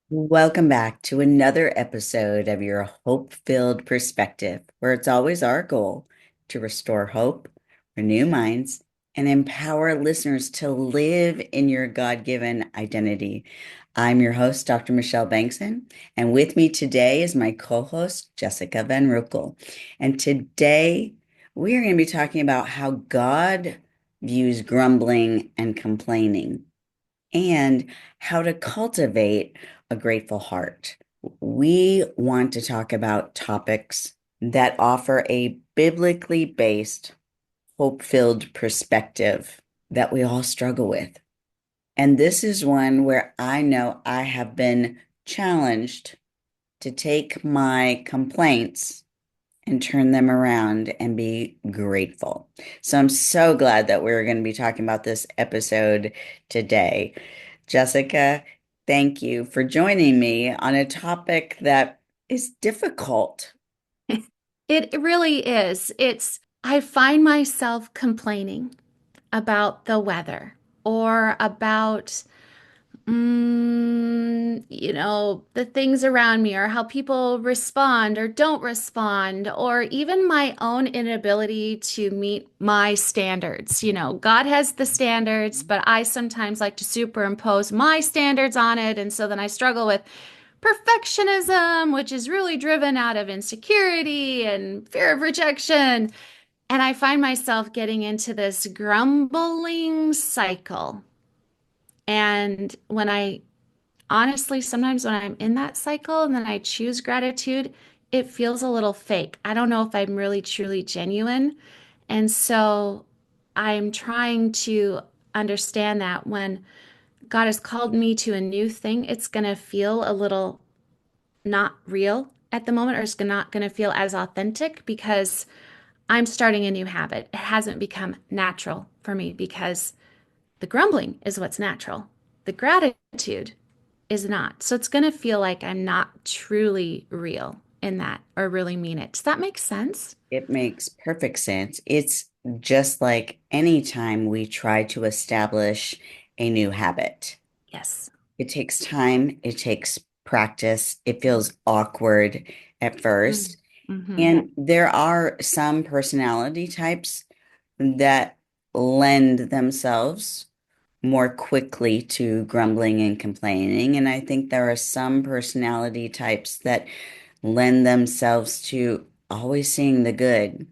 Welcome back to another episode of your hope-filled perspective, where it's always our goal to restore hope, renew minds, and empower listeners to live in your God-given identity. I'm your host, Dr. Michelle Bengtson, and with me today is my co-host, Jessica Van Roekel. And today we are going to be talking about how God views grumbling and complaining and how to cultivate a grateful heart. We want to talk about topics that offer a biblically based, hope filled perspective that we all struggle with. And this is one where I know I have been challenged to take my complaints and turn them around and be grateful. So I'm so glad that we're going to be talking about this episode today. Jessica, thank you for joining me on a topic that is difficult. It really is. I find myself complaining about the weather or about, the things around me or how people respond or don't respond, or even my own inability to meet my standards. God has the standards, but I sometimes like to superimpose my standards on it. And so then I struggle with perfectionism, which is really driven out of insecurity and fear of rejection. And I find myself getting into this grumbling cycle. And sometimes when I'm in that cycle and then I choose gratitude, it feels a little fake. I don't know if I'm really truly genuine. And so I'm trying to understand that when God has called me to a new thing, it's going to feel a little not real at the moment, or it's not going to feel as authentic because I'm starting a new habit. It hasn't become natural for me because the grumbling is what's natural. The gratitude is not. So it's going to feel like I'm not truly real in that or really mean it. Does that make sense? It makes perfect sense. It's just like any time we try to establish a new habit. Yes. It takes time, it takes practice, it feels awkward at first. Mm-hmm. And there are some personality types that lend themselves more quickly to grumbling and complaining. And I think there are some personality types that lend themselves to always seeing the good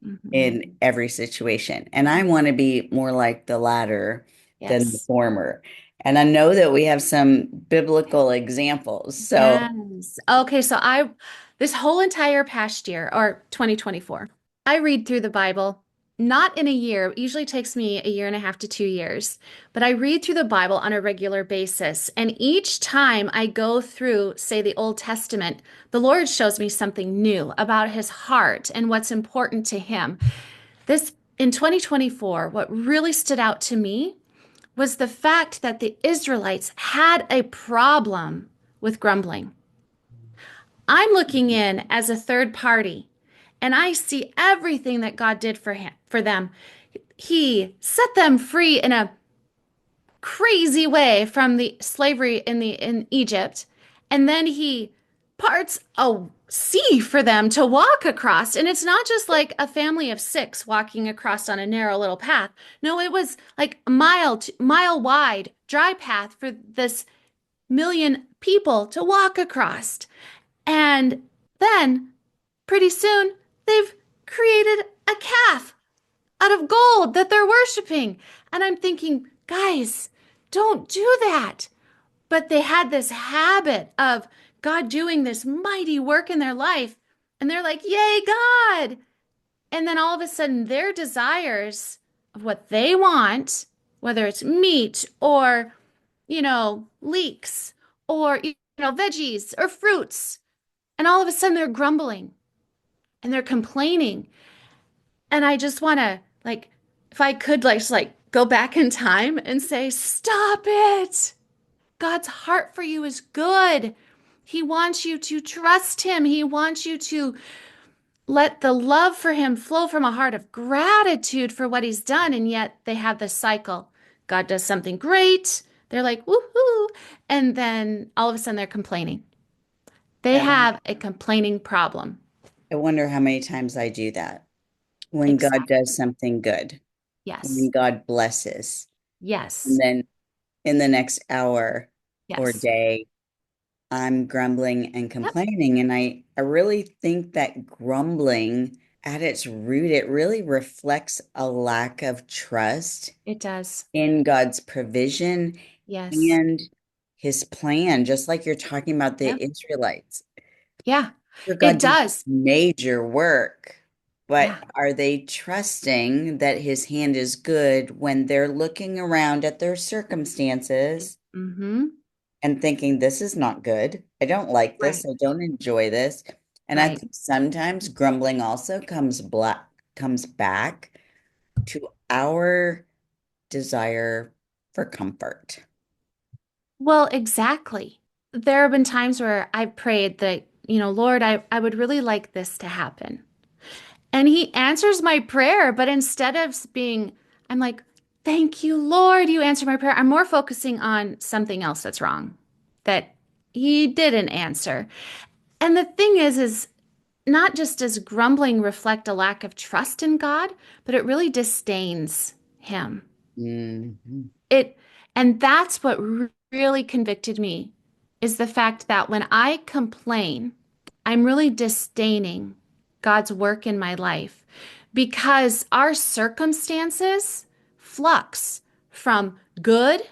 Mm-hmm. in every situation. And I want to be more like the latter than the Yes. former. And I know that we have some biblical examples. So Yes. Okay, so this whole entire past year or 2024, I read through the Bible not in a year. It usually takes me a year and a half to 2 years, but I read through the Bible on a regular basis. And each time I go through, say, the Old Testament, the Lord shows me something new about his heart and what's important to him. This in 2024, what really stood out to me was the fact that the Israelites had a problem with grumbling. I'm looking in as a third party and I see everything that God did for them. He set them free in a crazy way from the slavery in Egypt, and then he parts a sea for them to walk across. And it's not just like a family of six walking across on a narrow little path. No, it was like a mile wide dry path for this million people to walk across. And then pretty soon they've created a calf out of gold that they're worshiping. And I'm thinking, guys, don't do that. But they had this habit of God doing this mighty work in their life. And they're like, yay, God. And then all of a sudden, their desires of what they want, whether it's meat or, leeks or, veggies or fruits, and all of a sudden they're grumbling and they're complaining. And I just want to, like, if I could, like, just like go back in time and say, stop it. God's heart for you is good. He wants you to trust him. He wants you to let the love for him flow from a heart of gratitude for what he's done. And yet they have this cycle. God does something great. They're like, woohoo. And then all of a sudden they're complaining. They I won- have a complaining problem. I wonder how many times I do that when God Exactly. does something good, when Yes. God blesses, and Yes. then in the next hour or Yes. day, I'm grumbling and Yep. complaining. And I really think that grumbling at its root, it really reflects a lack of trust It does. in God's provision Yes. and his plan, just like you're talking about the Yep. Israelites. Yeah. For It God did does. major work, but Yeah. are they trusting that his hand is good when they're looking around at their circumstances Mm-hmm. and thinking, this is not good. I don't like this. Right. I don't enjoy this. And I Right. think sometimes grumbling also comes back to our desire for comfort. Well, exactly. There have been times where I've prayed that, Lord, I would really like this to happen. And he answers my prayer, but instead of being, I'm like, thank you, Lord, you answered my prayer. I'm more focusing on something else that's wrong that he didn't answer. And the thing is not just does grumbling reflect a lack of trust in God, but it really disdains him. Mhm. It, and that's what really convicted me is the fact that when I complain, I'm really disdaining God's work in my life because our circumstances flux from good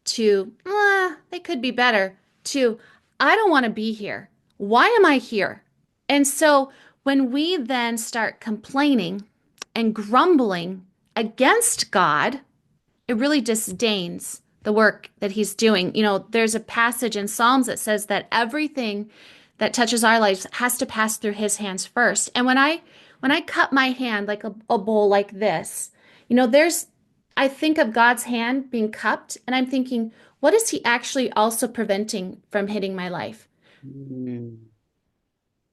to, they could be better, to, I don't want to be here. Why am I here? And so when we then start complaining and grumbling against God, it really disdains the work that he's doing. There's a passage in Psalms that says that everything that touches our lives has to pass through his hands first. And when I cut my hand like a bowl like this, there's I think of God's hand being cupped and I'm thinking, what is he actually also preventing from hitting my life? Mm.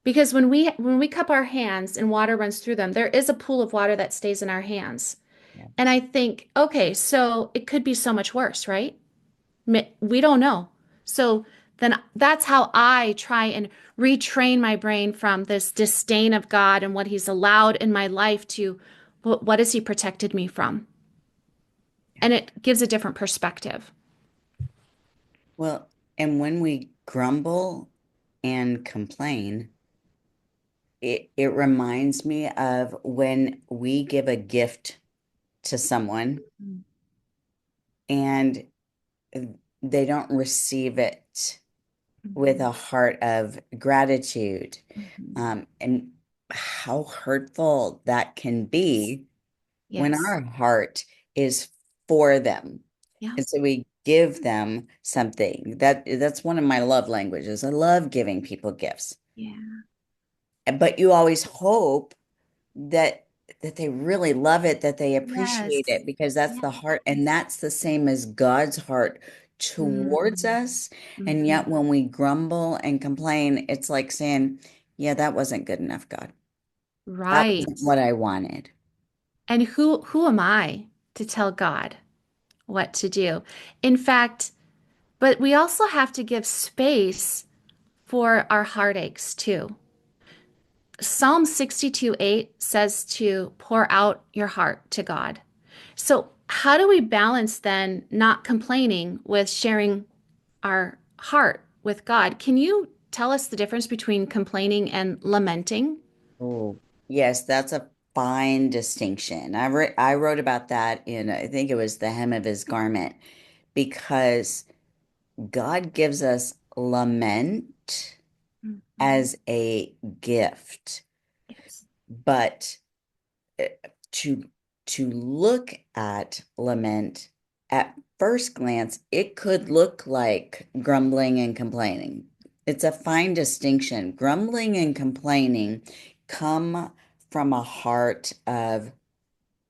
Because when we cup our hands and water runs through them, there is a pool of water that stays in our hands. Yeah. And I think, okay, so it could be so much worse, right? We don't know. So then that's how I try and retrain my brain from this disdain of God and what He's allowed in my life to what has He protected me from? Yeah. And it gives a different perspective. Well, and when we grumble and complain, it reminds me of when we give a gift to someone and they don't receive it with Mhm. a heart of gratitude, Mhm. and how hurtful that can be when Yes. our heart is for them. Yeah. And so we give them something. That's one of my love languages. I love giving people gifts. Yeah. But you always hope that they really love it, that they appreciate Yes. it, because that's Yeah. the heart, and that's the same as God's heart towards Mm-hmm. us. And Mm-hmm. yet when we grumble and complain, it's like saying, yeah, that wasn't good enough, God. That wasn't Right. what I wanted. And who am I to tell God what to do? In fact, but we also have to give space for our heartaches too. Psalm 62:8 says to pour out your heart to God. So, how do we balance then not complaining with sharing our heart with God? Can you tell us the difference between complaining and lamenting? Oh, yes, that's a fine distinction. I wrote about that in, I think it was the hem of his garment, because God gives us lament Mhm. as a gift, Yes. but uh, to look at lament at first glance, it could look like grumbling and complaining. It's a fine distinction. Grumbling and complaining come from a heart of,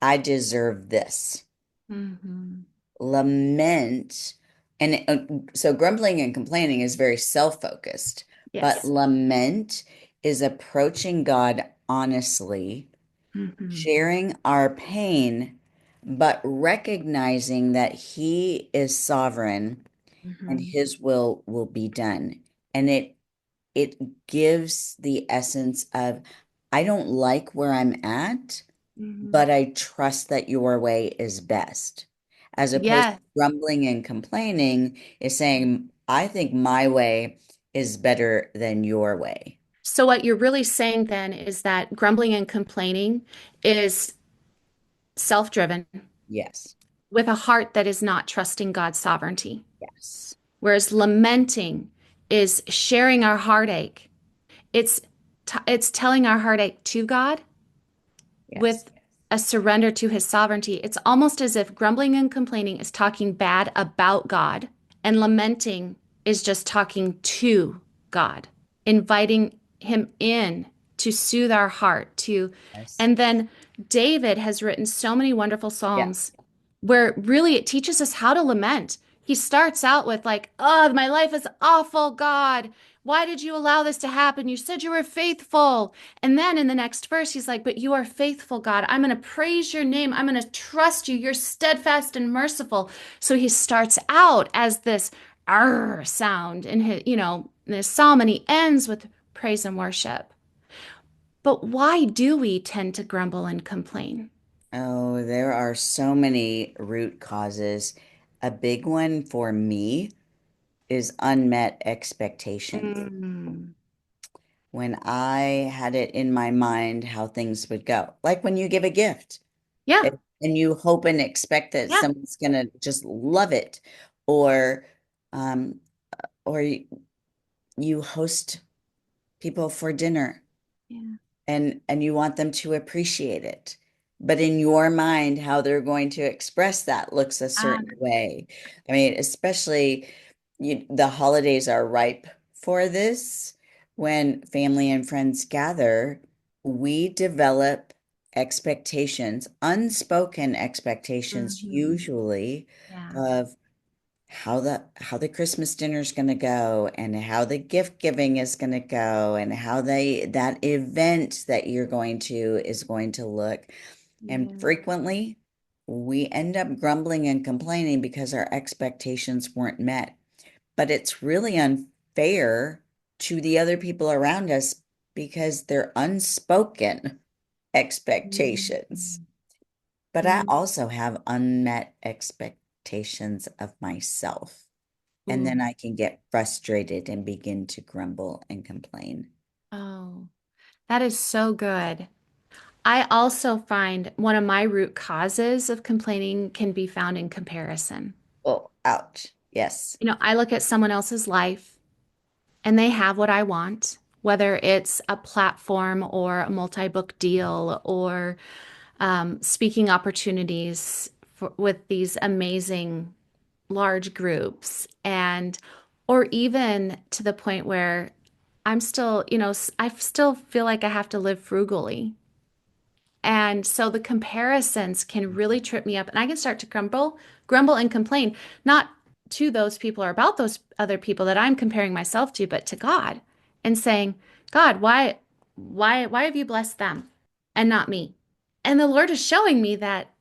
I deserve this. Hmm. Lament, and so grumbling and complaining is very self-focused, but Yes. lament is approaching God honestly, Hmm. sharing our pain, but recognizing that he is sovereign and Hmm. his will be done. And it gives the essence of I don't like where I'm at, Hmm. but I trust that your way is best. As opposed to Yes. grumbling and complaining is saying, I think my way is better than your way. So what you're really saying then is that grumbling and complaining is self-driven Yes. with a heart that is not trusting God's sovereignty. Yes. Whereas lamenting is sharing our heartache. It's it's telling our heartache to God Yes. with a surrender to his sovereignty. It's almost as if grumbling and complaining is talking bad about God, and lamenting is just talking to God, inviting him in to soothe our heart, to Yes. and then David has written so many wonderful Yeah. psalms where really it teaches us how to lament. He starts out with like, "Oh, my life is awful, God. Why did you allow this to happen? You said you were faithful." And then in the next verse, he's like, "But you are faithful, God. I'm going to praise your name. I'm going to trust you. You're steadfast and merciful." So he starts out as this R sound in his, in his psalm, and he ends with praise and worship. But why do we tend to grumble and complain? Oh, there are so many root causes. A big one for me is unmet expectations. Mm. When I had it in my mind how things would go, like when you give a gift Yeah, and you hope and expect that yeah, someone's gonna just love it, or um, or you host people for dinner yeah. and you want them to appreciate it. But in your mind, how they're going to express that looks a Ah, certain way. I mean, especially the holidays are ripe for this. When family and friends gather, we develop expectations, unspoken expectations, mhm. usually Yeah. of how the Christmas dinner is going to go and how the gift giving is going to go and how that event that you're going to is going to look. And Yeah. frequently we end up grumbling and complaining because our expectations weren't met. But it's really unfair to the other people around us because they're unspoken expectations. Mhm. But I Mm. also have unmet expectations of myself. And Ooh. then I can get frustrated and begin to grumble and complain. Oh, that is so good. I also find one of my root causes of complaining can be found in comparison. Oh, ouch. Yes. I look at someone else's life and they have what I want, whether it's a platform or a multi-book deal or speaking opportunities with these amazing large groups, and or even to the point where I'm still, I still feel like I have to live frugally. And so the comparisons can really trip me up and I can start to grumble and complain, not to those people or about those other people that I'm comparing myself to, but to God and saying, "God, why have you blessed them and not me?" And the Lord is showing me that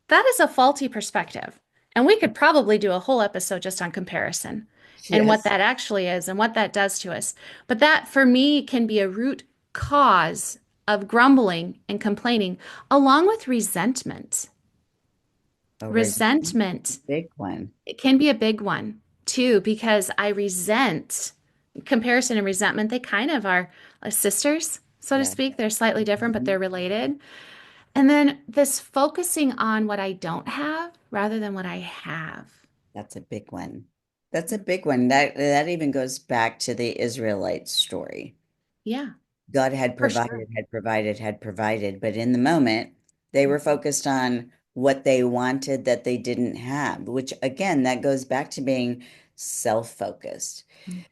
that is a faulty perspective. And we could probably do a whole episode just on comparison and what Yes. that actually is and what that does to us. But that for me can be a root cause of grumbling and complaining, along with resentment. A resentment, Resentment, big one. it can be a big one too, because I resent comparison and resentment. They kind of are sisters, so to Yeah. speak. They're slightly different, but Mhm. they're related. And then this focusing on what I don't have rather than what I have. That's a big one. That's a big one. That even goes back to the Israelite story. Yeah, God had for sure. provided, had provided, had provided, but in the moment, they were focused on what they wanted that they didn't have, which again, that goes back to being self-focused.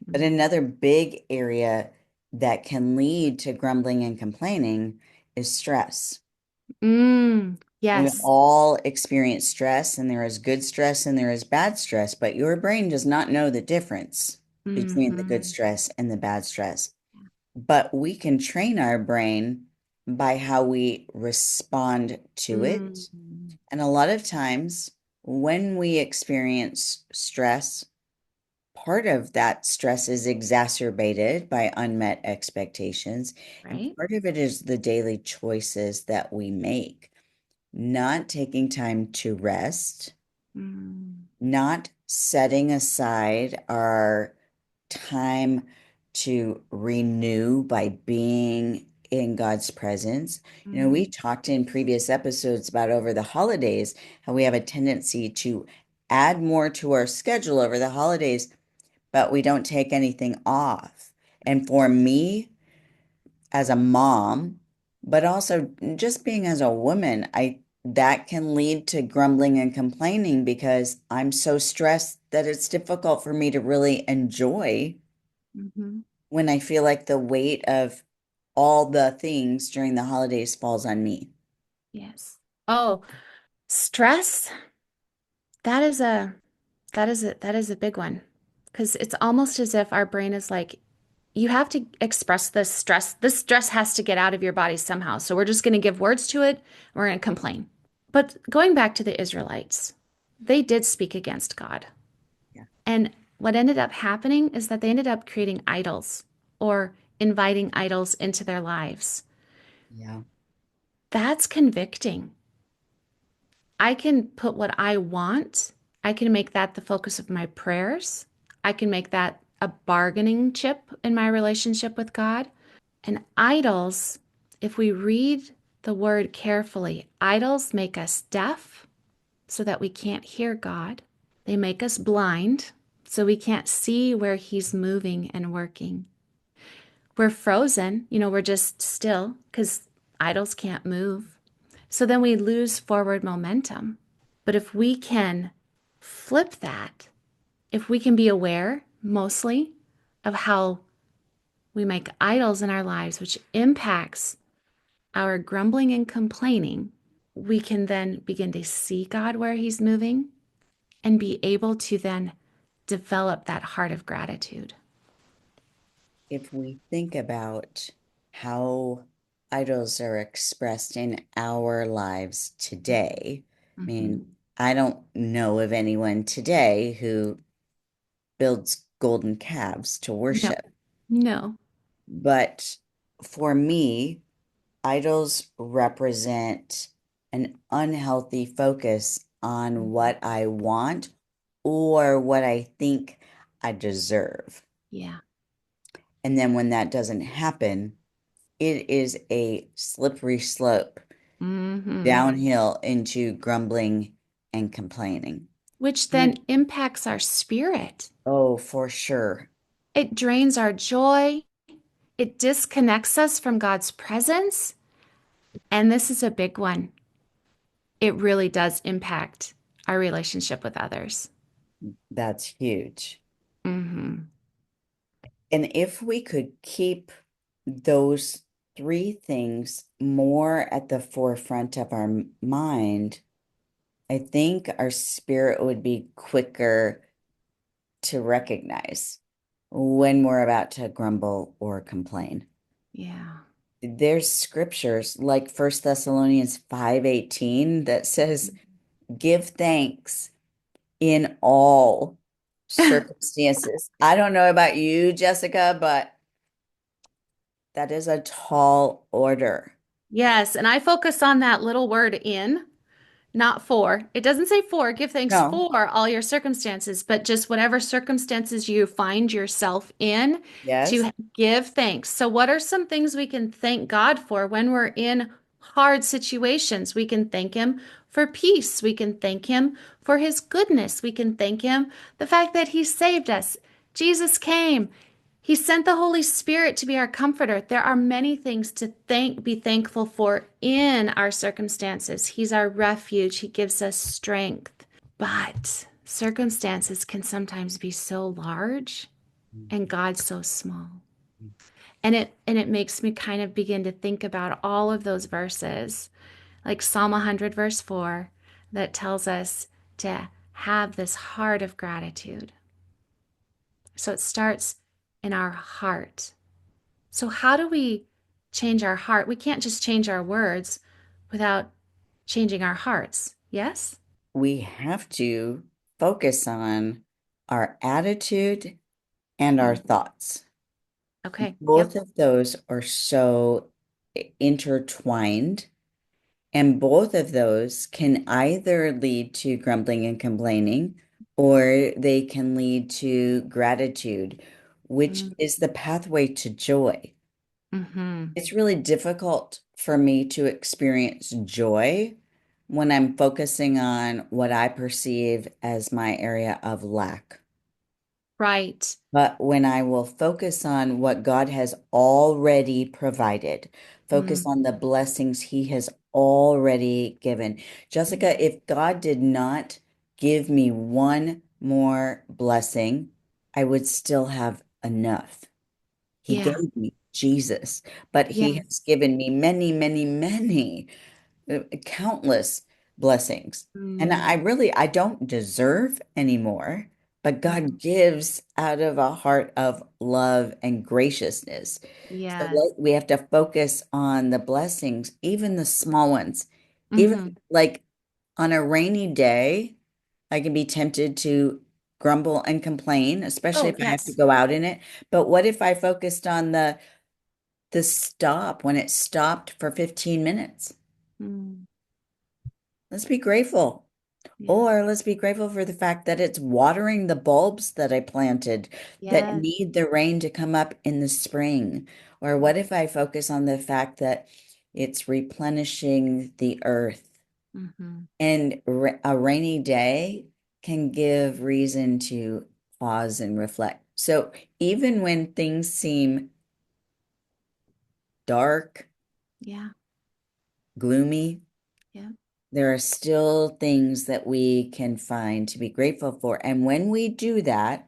But Mhm. another big area that can lead to grumbling and complaining is stress. We Yes. all experience stress, and there is good stress and there is bad stress, but your brain does not know the difference between the good Hmm. stress and the bad stress. But we can train our brain by how we respond to Mm. it. And a lot of times when we experience stress, part of that stress is exacerbated by unmet expectations. And right? part of it is the daily choices that we make, not taking time to rest, Mm, not setting aside our time to renew by being in God's presence. You know, we mm, talked in previous episodes about over the holidays how we have a tendency to add more to our schedule over the holidays, but we don't take anything off. And for me, as a mom, but also just being as a woman, I that can lead to grumbling and complaining because I'm so stressed that it's difficult for me to really enjoy mhm. when I feel like the weight of all the things during the holidays falls on me. Yes. Oh, stress, that is a that is a big one. Because it's almost as if our brain is like, you have to express this stress. This stress has to get out of your body somehow. So we're just going to give words to it. We're going to complain. But going back to the Israelites, they did speak against God. Yeah. And what ended up happening is that they ended up creating idols or inviting idols into their lives. Yeah. That's convicting. I can put what I want, I can make that the focus of my prayers. I can make that a bargaining chip in my relationship with God. And idols, if we read the word carefully, idols make us deaf so that we can't hear God. They make us blind so we can't see where He's moving and working. We're frozen, we're just still because idols can't move. So then we lose forward momentum. But if we can flip that, if we can be aware mostly of how we make idols in our lives, which impacts our grumbling and complaining, we can then begin to see God where He's moving and be able to then develop that heart of gratitude. If we think about how idols are expressed in our lives today, I Mhm. mean, I don't know of anyone today who builds golden calves to No, worship. no. But for me, idols represent an unhealthy focus on Mhm. what I want or what I think I deserve. Yeah. And then when that doesn't happen, it is a slippery slope Hmm. downhill into grumbling and complaining. Which then You, impacts our spirit. oh, for sure. It drains our joy. It disconnects us from God's presence. And this is a big one. It really does impact our relationship with others. That's huge. Hmm. And if we could keep those three things more at the forefront of our mind, I think our spirit would be quicker to recognize when we're about to grumble or complain. Yeah. There's scriptures like First Thessalonians 5:18 that says, "Give thanks in all circumstances." I don't know about you, Jessica, but that is a tall order. Yes. And I focus on that little word in, not for. It doesn't say for, give thanks No. for all your circumstances, but just whatever circumstances you find yourself in Yes. to give thanks. So, what are some things we can thank God for when we're in hard situations? We can thank Him for peace. We can thank Him for His goodness. We can thank Him the fact that He saved us. Jesus came. He sent the Holy Spirit to be our comforter. There are many things to be thankful for in our circumstances. He's our refuge. He gives us strength. But circumstances can sometimes be so large and God so small. And it makes me kind of begin to think about all of those verses, like Psalm 100 verse 4 that tells us to have this heart of gratitude. So it starts in our heart. So, how do we change our heart? We can't just change our words without changing our hearts. Yes. We have to focus on our attitude and our Mm. thoughts. Okay. Both Yep. of those are so intertwined, and both of those can either lead to grumbling and complaining, or they can lead to gratitude, which Mm. is the pathway to joy. Hmm. It's really difficult for me to experience joy when I'm focusing on what I perceive as my area of lack. Right. But when I will focus on what God has already provided, focus Mm. on the blessings He has already given. Jessica, if God did not give me one more blessing, I would still have enough. He Yeah. gave me Jesus, but He Yes. has given me many, many, many countless blessings. And Mm. I don't deserve anymore, but Mm. God gives out of a heart of love and graciousness. So Yes. we have to focus on the blessings, even the small ones. Even Hmm. like on a rainy day, I can be tempted to grumble and complain, especially Oh, if I have to yes. go out in it. But what if I focused on the stop when it stopped for 15 minutes? Mm. Let's be grateful. Yeah. Or let's be grateful for the fact that it's watering the bulbs that I planted that Yes. need the rain to come up in the spring. Or what if I focus on the fact that it's replenishing the earth? Hmm. And a rainy day can give reason to pause and reflect. So even when things seem dark, Yeah. gloomy, Yeah. there are still things that we can find to be grateful for. And when we do that,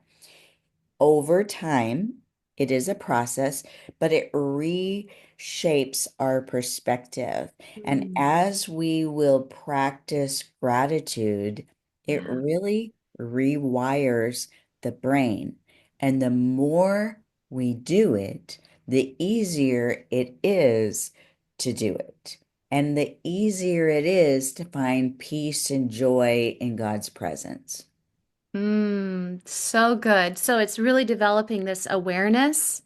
over time, it is a process, but it reshapes our perspective. And Mm. as we will practice gratitude, it Yeah. really rewires the brain. And the more we do it, the easier it is to do it. And the easier it is to find peace and joy in God's presence. Mm. So good. So it's really developing this awareness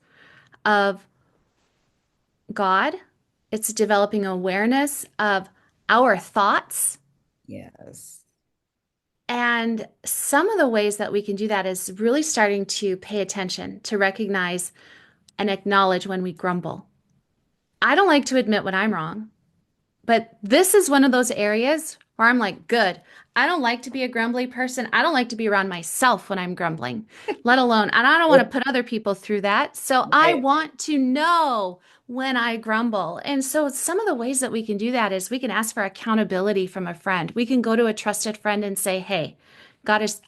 of God. It's developing awareness of our thoughts. Yes. And some of the ways that we can do that is really starting to pay attention, to recognize and acknowledge when we grumble. I don't like to admit when I'm wrong. But this is one of those areas where I'm like, good. I don't like to be a grumbly person. I don't like to be around myself when I'm grumbling, let alone, and I don't want to put other people through that. So I Right. want to know when I grumble. And so some of the ways that we can do that is we can ask for accountability from a friend. We can go to a trusted friend and say, hey, God has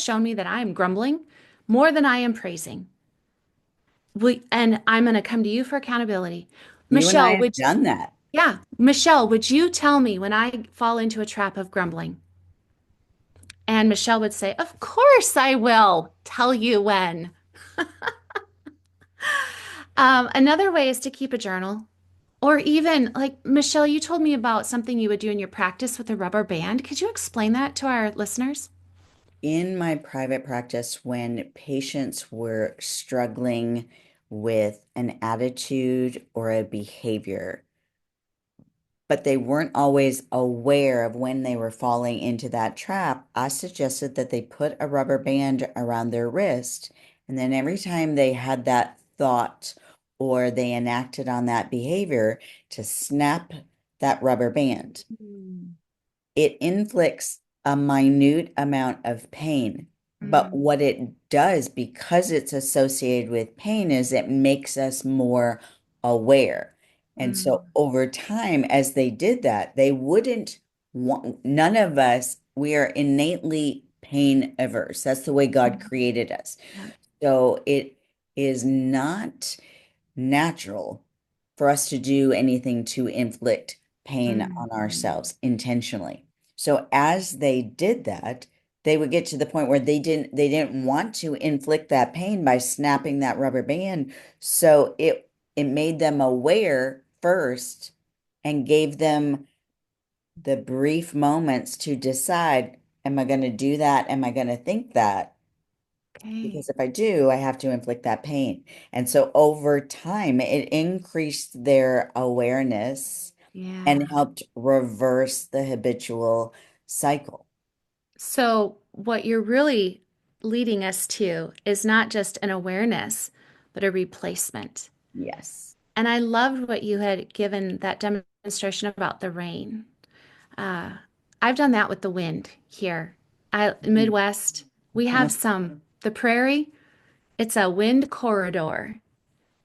shown me that I am grumbling more than I am praising. And I'm going to come to you for accountability. You and I Michelle, have done that. would you tell me when I fall into a trap of grumbling? And Michelle would say, of course I will tell you when. Another way is to keep a journal. Or even like, Michelle, you told me about something you would do in your practice with a rubber band. Could you explain that to our listeners? In my private practice, when patients were struggling with an attitude or a behavior, but they weren't always aware of when they were falling into that trap, I suggested that they put a rubber band around their wrist. And then every time they had that thought or they enacted on that behavior, to snap that rubber band. Mm. It inflicts a minute amount of pain. But Mm. what it does, because it's associated with pain, is it makes us more aware. And Mm. so over time, as they did that, they wouldn't want, none of us, we are innately pain averse. That's the way God Mm. created us. Yeah. So it is not natural for us to do anything to inflict pain Mm. on ourselves intentionally. So as they did that, they would get to the point where they didn't want to inflict that pain by snapping that rubber band. So it made them aware first and gave them the brief moments to decide, am I going to do that? Am I going to think that? Okay. Because if I do, I have to inflict that pain. And so over time, it increased their awareness and Yeah. helped reverse the habitual cycle. So, what you're really leading us to is not just an awareness, but a replacement. Yes. And I loved what you had given that demonstration about the rain. Uh, I've done that with the wind here. Midwest, we have the prairie, it's a wind corridor.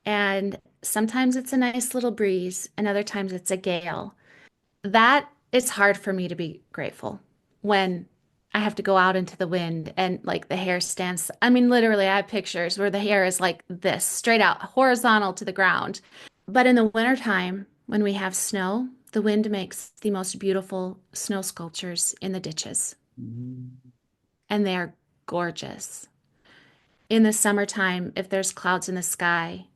And sometimes it's a nice little breeze, and other times it's a gale. That it's hard for me to be grateful when I have to go out into the wind and like the hair stands. I mean, literally, I have pictures where the hair is like this, straight out, horizontal to the ground. But in the wintertime, when we have snow, the wind makes the most beautiful snow sculptures in the ditches, Mhm. and they are gorgeous. In the summertime, if there's clouds in the sky,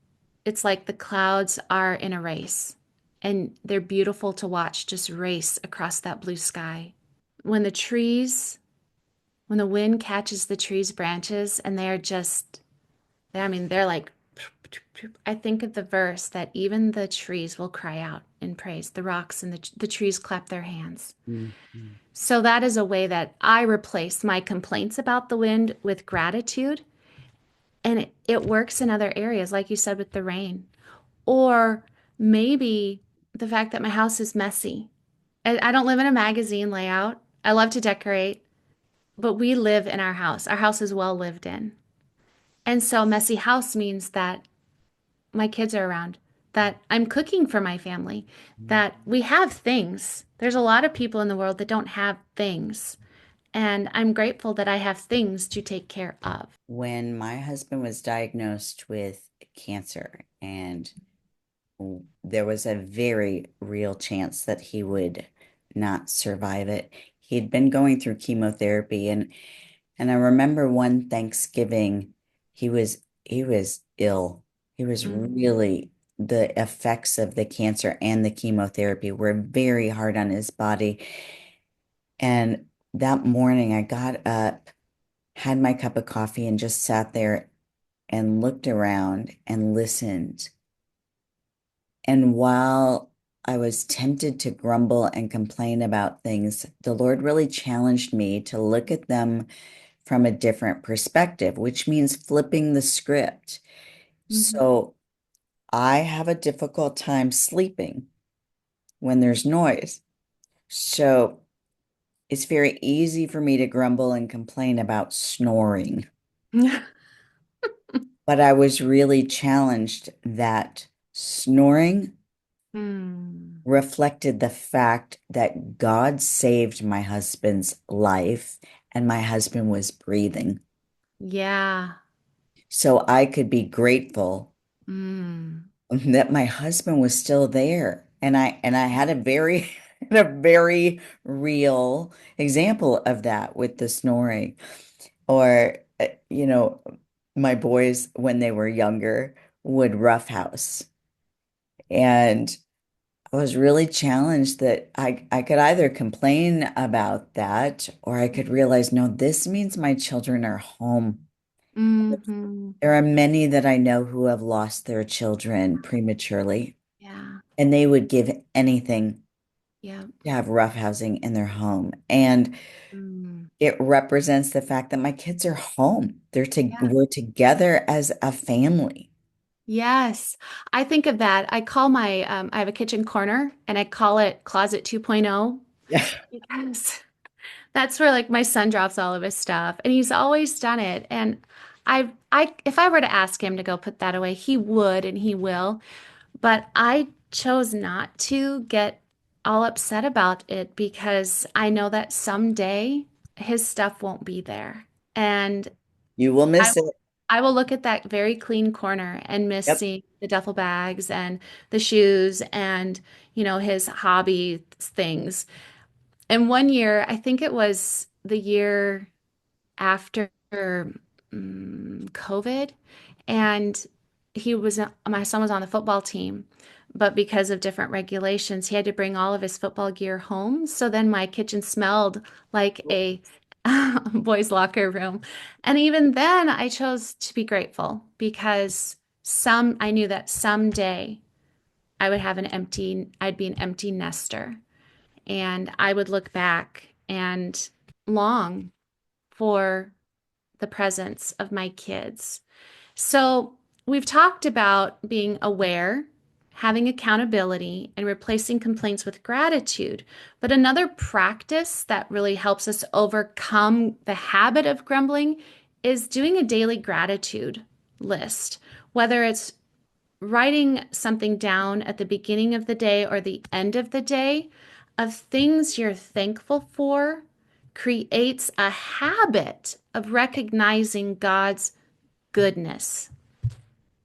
it's like the clouds are in a race, and they're beautiful to watch just race across that blue sky. When the trees, when the wind catches the trees' branches and they're just, I mean, they're like, I think of the verse that even the trees will cry out in praise. The rocks and the trees clap their hands. Mhm. So that is a way that I replace my complaints about the wind with gratitude. And it works in other areas, like you said, with the rain. Or maybe the fact that my house is messy. I don't live in a magazine layout. I love to decorate, but we live in our house. Our house is well lived in. And so, a messy house means that my kids are around, that I'm cooking for my family, that we have things. There's a lot of people in the world that don't have things. And I'm grateful that I have things to take care of. When my husband was diagnosed with cancer, and there was a very real chance that he would not survive it. He'd been going through chemotherapy, and I remember one Thanksgiving he was ill. He was Mm. really the effects of the cancer and the chemotherapy were very hard on his body. And that morning I got up, had my cup of coffee, and just sat there and looked around and listened. And while I was tempted to grumble and complain about things, the Lord really challenged me to look at them from a different perspective, which means flipping the script. Mhm. So I have a difficult time sleeping when there's noise. So it's very easy for me to grumble and complain about snoring. But I was really challenged that snoring Hmm. reflected the fact that God saved my husband's life and my husband was breathing. Yeah. So I could be grateful Mm. that my husband was still there. And I had a very a very real example of that with the snoring. Or my boys when they were younger would roughhouse. And I was really challenged that I could either complain about that or I could realize, no, this means my children are home. Hmm. There are many that I know who have lost their children prematurely, Yeah. and they would give anything Yeah. to have roughhousing in their home. And Mm. it represents the fact that my kids are home. Yeah. We're together as a family. Yes. I think of that. I have a kitchen corner and I call it Closet 2.0 Yeah. because that's where like my son drops all of his stuff and he's always done it. And if I were to ask him to go put that away, he would and he will. But I chose not to get all upset about it because I know that someday his stuff won't be there. And You will I miss it. I will look at that very clean corner and miss Yep. seeing the duffel bags and the shoes and, his hobby things. And one year, I think it was the year after COVID, and my son was on the football team, but because of different regulations, he had to bring all of his football gear home. So then my kitchen smelled like a boys' locker room. And even then, I chose to be grateful because I knew that someday I'd be an empty nester, and I would look back and long for the presence of my kids. So, we've talked about being aware, having accountability, and replacing complaints with gratitude. But another practice that really helps us overcome the habit of grumbling is doing a daily gratitude list, whether it's writing something down at the beginning of the day or the end of the day of things you're thankful for creates a habit of recognizing God's goodness.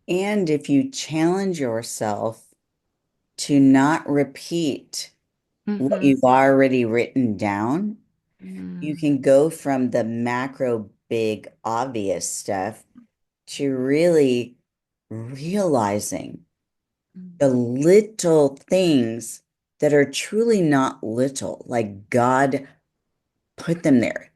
And if you challenge yourself to not repeat what Mm-hmm. you've already written down, you Mm-hmm. can go from the macro, big, obvious stuff to really realizing the little things that are truly not little, like God put them there.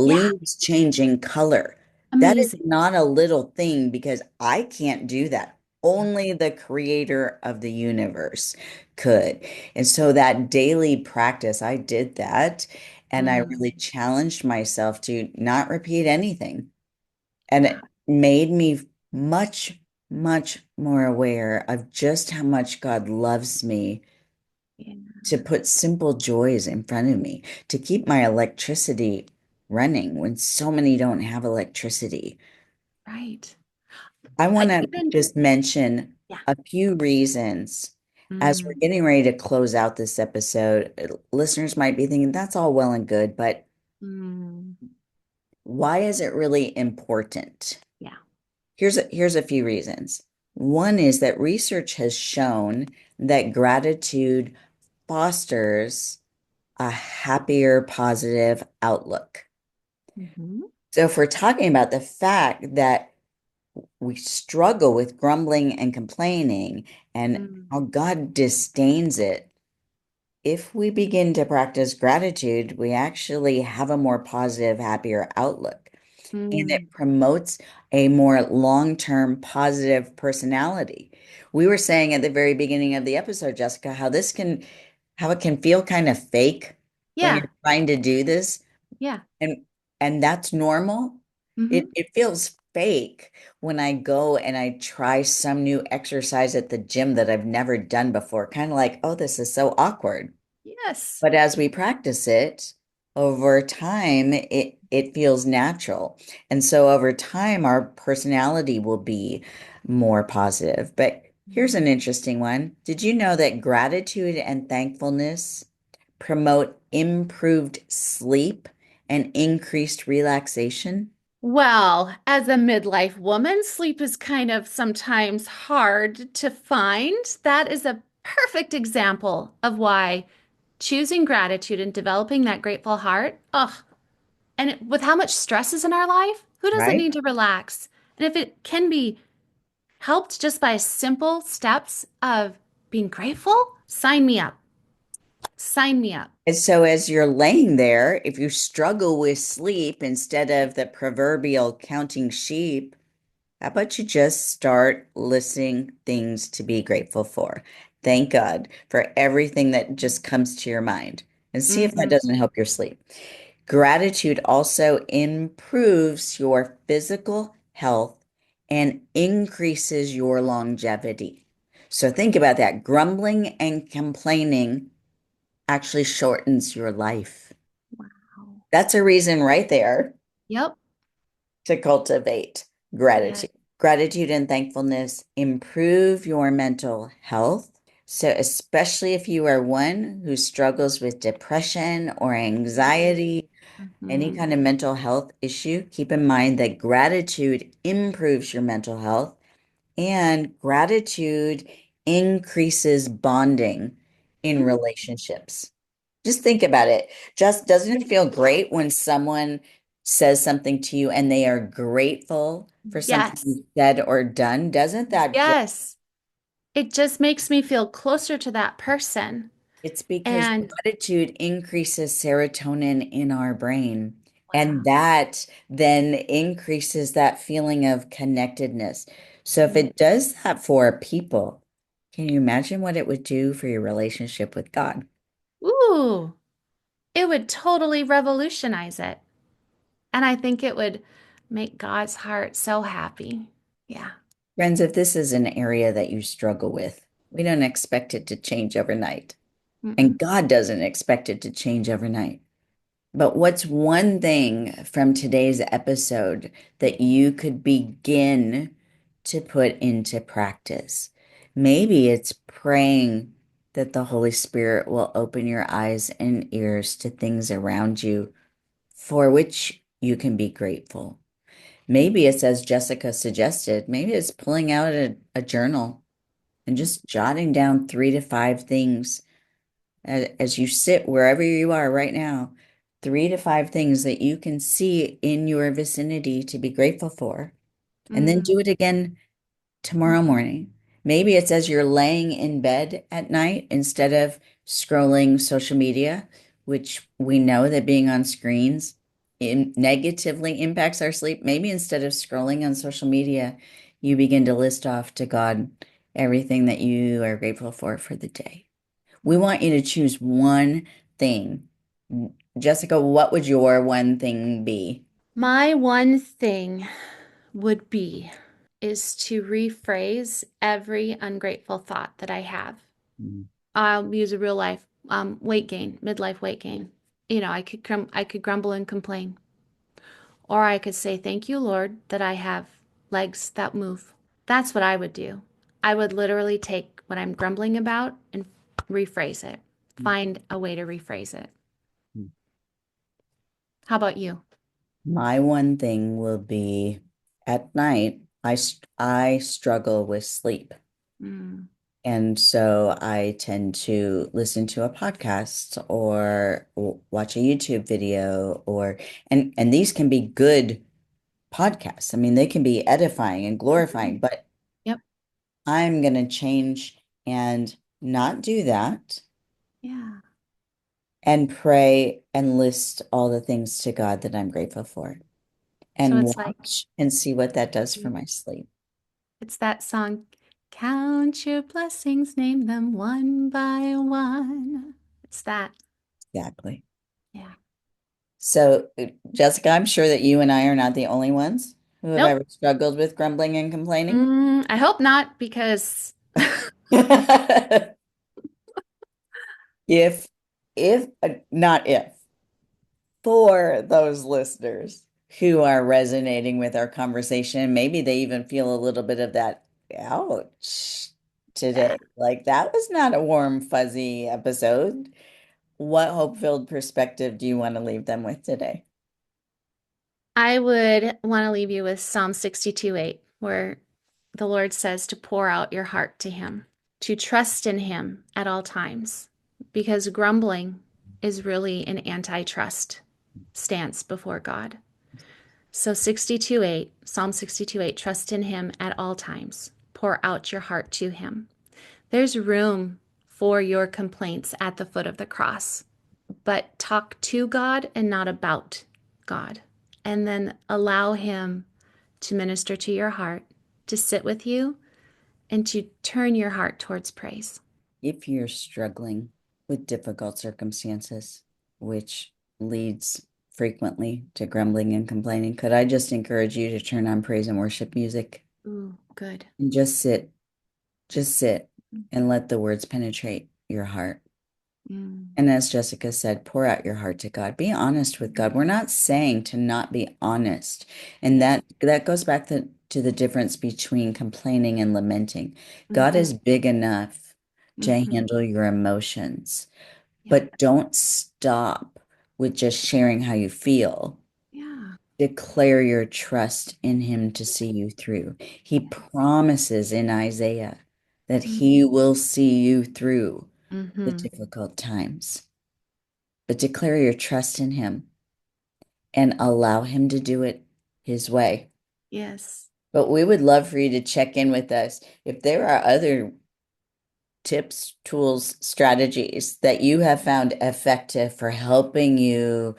Yeah, Leaves changing color. That is amazing. not a little thing because I can't do that. Only the creator of the universe could. And so that daily practice, I did that. And I really Mm. challenged myself to not repeat anything. And it made me much, much more aware of just how much God loves me Yeah, to put simple joys in front of me, to keep my electricity running when so many don't have electricity. right. I want to Even, just mention yeah. a few reasons as we're Mm, getting ready to close out this episode. Listeners might be thinking, that's all well and good, but mm, why is it really important? yeah. Here's a few reasons. One is that research has shown that gratitude fosters a happier, positive outlook. Mm-hmm. So, if we're talking about the fact that we struggle with grumbling and complaining and Mm, how God disdains it, if we begin to practice gratitude, we actually have a more positive, happier outlook. And mm, it promotes a more long-term positive personality. We were saying at the very beginning of the episode, Jessica, how it can feel kind of fake when yeah, you're trying to do this. yeah. And that's normal. Mm-hmm. It feels fake when I go and I try some new exercise at the gym that I've never done before. Kind of like, oh, this is so awkward. Yes. But as we practice it over time, it feels natural. And so over time, our personality will be more positive. But here's an interesting one. Did you know that gratitude and thankfulness promote improved sleep and increased relaxation? Well, as a midlife woman, sleep is kind of sometimes hard to find. That is a perfect example of why choosing gratitude and developing that grateful heart, with how much stress is in our life, who doesn't Right? need to relax? And if it can be helped just by simple steps of being grateful, sign me up. Sign me up. And so as you're laying there, if you struggle with sleep instead of the proverbial counting sheep, how about you just start listing things to be grateful for? Thank God for everything that just comes to your mind and see if that Hmm. doesn't help your sleep. Gratitude also improves your physical health and increases your longevity. So think about that. Grumbling and complaining actually shortens your life. Wow. That's a reason right there Yep. to cultivate Yeah. gratitude. Gratitude and thankfulness improve your mental health. So, especially if you are one who struggles with depression or anxiety, any Hmm. kind of mental health issue, keep in mind that gratitude improves your mental health and gratitude increases bonding in relationships. Just think about it. Just doesn't it feel great when someone says something to you and they are grateful for something Yes. you said or done, doesn't that just, Yes. It just makes me feel closer to that person. it's because And gratitude increases serotonin in our brain. And wow. that then increases that feeling of connectedness. So if Mm. it does that for people, can you imagine what it would do for your relationship with God? Ooh, it would totally revolutionize it. And I think it would make God's heart so happy. Yeah. Friends, if this is an area that you struggle with, we don't expect it to change overnight. And Mm-mm. God doesn't expect it to change overnight. But what's one thing from today's episode that you could begin to put into practice? Maybe it's praying that the Holy Spirit will open your eyes and ears to things around you for which you can be grateful. Maybe it's as Jessica suggested, maybe it's pulling out a journal and just jotting down 3 to 5 things as you sit wherever you are right now, 3 to 5 things that you can see in your vicinity to be grateful for, and then Mm. do it again tomorrow morning. Maybe it's as you're laying in bed at night instead of scrolling social media, which we know that being on screens negatively impacts our sleep. Maybe instead of scrolling on social media, you begin to list off to God everything that you are grateful for the day. We want you to choose one thing. Jessica, what would your one thing be? My one thing would be is to rephrase every ungrateful thought that I have. Mm, I'll use a real life weight gain, midlife weight gain. I could grumble and complain, or I could say, "Thank you, Lord, that I have legs that move." That's what I would do. I would literally take what I'm grumbling about and rephrase it. mm, Find a way to rephrase it. mm. How about you? My one thing will be at night, I struggle with sleep. Mm, And so I tend to listen to a podcast or watch a YouTube video and these can be good podcasts. I mean, they can be edifying and glorifying, but yep. I'm going to change and not do that Yeah. and pray and list all the things to God that I'm grateful for So and it's like watch and see what that does for my sleep. it's that song, Count your blessings, name them one by one. It's that. Exactly. Yeah. So, Jessica, I'm sure that you and I are not the only ones who have Nope. ever struggled with grumbling and complaining. I hope not because If, not if, for those listeners who are resonating with our conversation, maybe they even feel a little bit of that, ouch, yeah. today. Like that was not a warm, fuzzy episode. What hope-filled perspective do you want to leave them with today? I would want to leave you with Psalm 62:8, where the Lord says to pour out your heart to Him, to trust in Him at all times, because grumbling is really an antitrust stance before God. So 62:8, Psalm 62:8, trust in Him at all times, pour out your heart to Him. There's room for your complaints at the foot of the cross, but talk to God and not about God. And then allow Him to minister to your heart, to sit with you, and to turn your heart towards praise. If you're struggling with difficult circumstances, which leads frequently to grumbling and complaining, could I just encourage you to turn on praise and worship music Ooh, good. and just sit and let the words penetrate your heart? Mm, And as Jessica said, pour out your heart to God. Be honest with God. We're not saying to not be honest. And yeah. that goes back to the difference between complaining and lamenting. God Mm-hmm. is big enough to Mm-hmm. handle your emotions, Yep. but don't stop with just sharing how you feel. Yeah. Declare your trust in him to see you through. He Yeah. promises in Isaiah that Mm-hmm. he will see you through the Mm-hmm. difficult times. But declare your trust in him and allow him to do it his way. Yes. But we would love for you to check in with us. If there are other tips, tools, strategies that you have found effective for helping you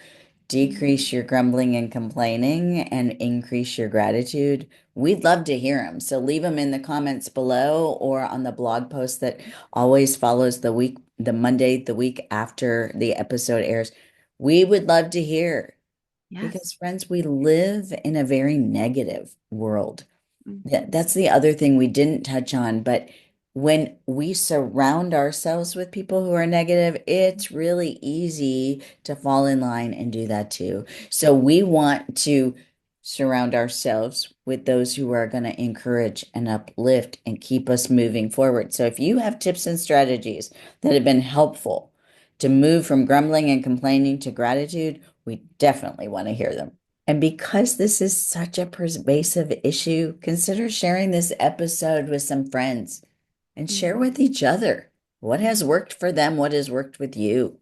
decrease your grumbling and complaining and increase your gratitude, we'd love to hear them. So leave them in the comments below or on the blog post that always follows the Monday, the week after the episode airs. We would love to hear because, Yes. friends, we live in a very negative world. Yeah, Mhm. that's the other thing we didn't touch on, but when we surround ourselves with people who are negative, it's really easy to fall in line and do that too. So we want to surround ourselves with those who are going to encourage and uplift and keep us moving forward. So if you have tips and strategies that have been helpful to move from grumbling and complaining to gratitude, we definitely want to hear them. And because this is such a pervasive issue, consider sharing this episode with some friends and share Mhm. with each other what has worked for them, what has worked with you.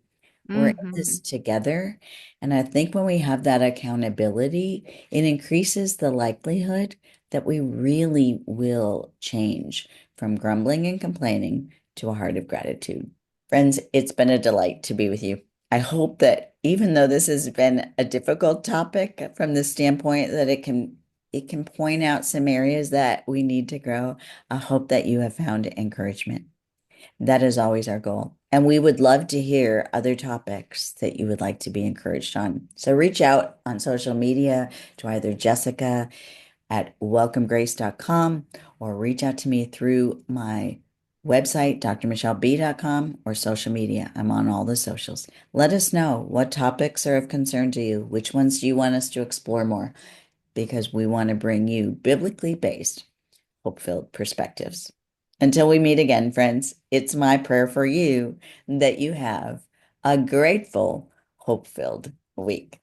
We're in this Mhm. together. And I think when we have that accountability, it increases the likelihood that we really will change from grumbling and complaining to a heart of gratitude. Friends, it's been a delight to be with you. I hope that even though this has been a difficult topic from the standpoint that it can point out some areas that we need to grow, I hope that you have found encouragement. That is always our goal. And we would love to hear other topics that you would like to be encouraged on. So reach out on social media to either Jessica at welcomegrace.com or reach out to me through my website, drmichelleb.com, or social media. I'm on all the socials. Let us know what topics are of concern to you. Which ones do you want us to explore more? Because we want to bring you biblically based hope-filled perspectives. Until we meet again, friends, it's my prayer for you that you have a grateful, hope-filled week.